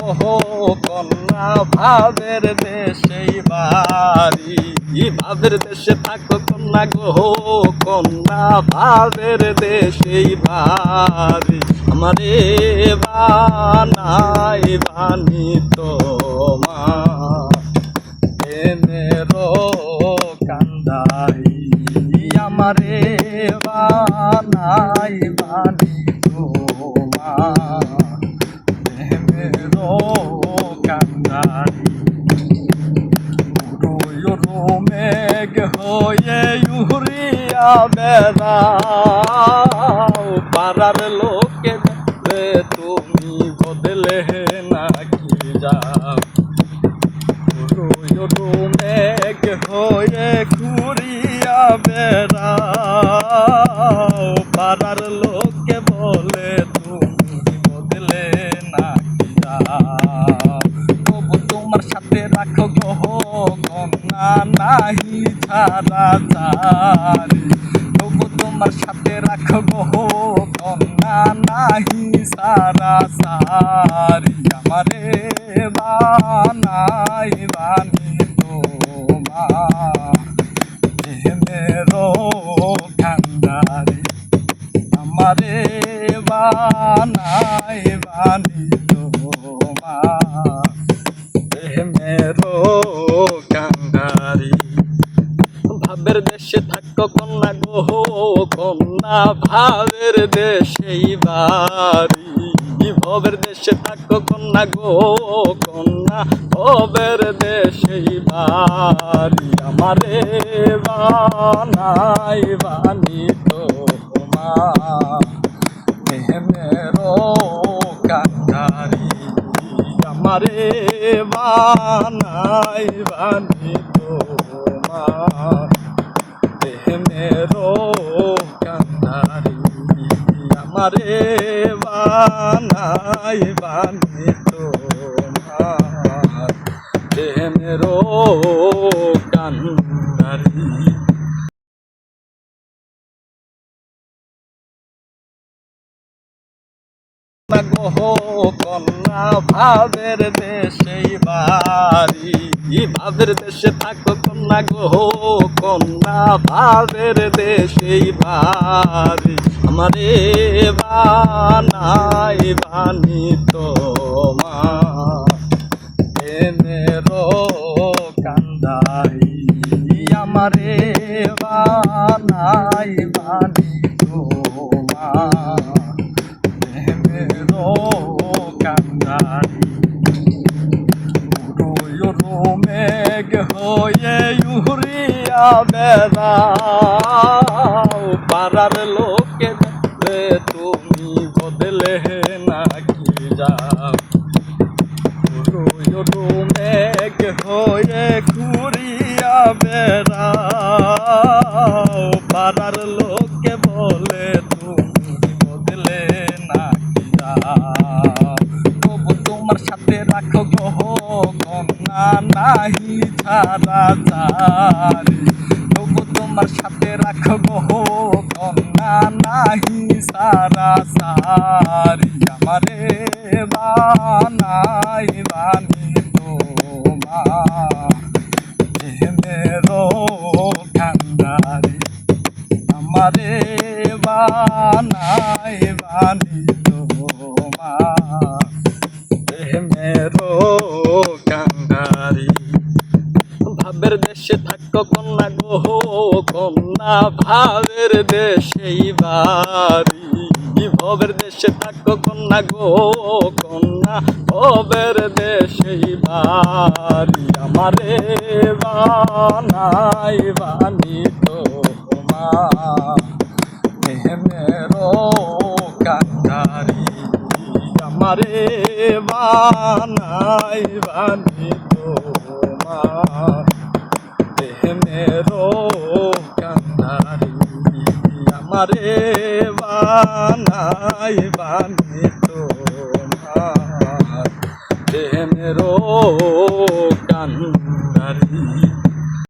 গো কন্যা ভাবের দেশেই বাড়ি, ভাবের দেশে থাকো কন্যা গো কন্যা ভাবের দেশেই বাড়ি। আমারে বানাই বানি তোমার প্রেমেরও কান্দাই, আমারে বানাই বানি তোমার প্রেমেরও কান্দাই। উড়ো মেঘ হয়ে উড়িয়া বেড়াও, পাড়ার লোকে তুমি বদলে নাকি যাও। উড়ো মেঘ হয়ে ঘুরিয়া বেড়াও, পাড়ার লোকে বলে তুমি বদলে নাকি যাও। তবু তোমার সাথে রাখো গো কন্যা নাহি ছাড়া ছাড়ি, তবু তোমার সাথে রাখো গো কন্যা নাহি সারা সারি। আমারে বানাই বানি তোমার প্রেমেরও কান্দারি, আমারে বানাই বানি তোমার প্রেমেরও কান্দারি। ভাবের দেশে থাকো কন্যা গো কন্যা ভাবের দেশেই বাড়ি, ভবের দেশে থাকো কন্যা গো কন্যা ভবের দেশেই বাড়ি। আমারে বানাই বানি তোমার প্রেমেরও কান্দারি, আমারে বানাই বানি তোমার প্রেমেরও কান্দারি, আমারে বানাই বানি তোমার প্রেমেরও কান্দারি। গো কন্যা ভাবের দেশেই বাড়ি, ভাবের দেশে থাকো কন্যা গো কন্যা ভাবের দেশেই বাড়ি। আমারে বানাই বানি তোমার প্রেমেরও কান্দাই, আমারে বানাই বানি তোমার প্রেমেরও কান্দারি। উড়ো মেঘ হয়ে উড়িয়া বেড়াও, পাড়ার লোকে তুমি বদলে নাকি যাও। উড়ো মেঘ হয়ে ঘুরিয়া বেড়াও, পাড়ার লোকে বলে তুমি বদলে নাকি যাও। তবু তোমার সাথে রাখো গো কন্যা নাহি ছাড়া ছাড়ি, তবু তোমার সাথে রাখো গো কন্যা নাহি সারা সারি। আমারে বানাই বানি তোমার প্রেমেরও কান্দারি, আমারে বানাই বানি তোমার প্রেমেরও কান্দারি। ভাবের দেশে থাকো কন্যা গো কন্যা ভাবের দেশেই বাড়ি, ভবের দেশে থাকো কন্যা গো কন্যা ভবের দেশেই বাড়ি। আমারে বানাই বানি তোমার প্রেমেরও কান্দারি, আমারে বানাই বানি তোমার প্রেমেরও কান্দারি, আমারে বানাই বানি তোমার প্রেমেরও কান্দারি।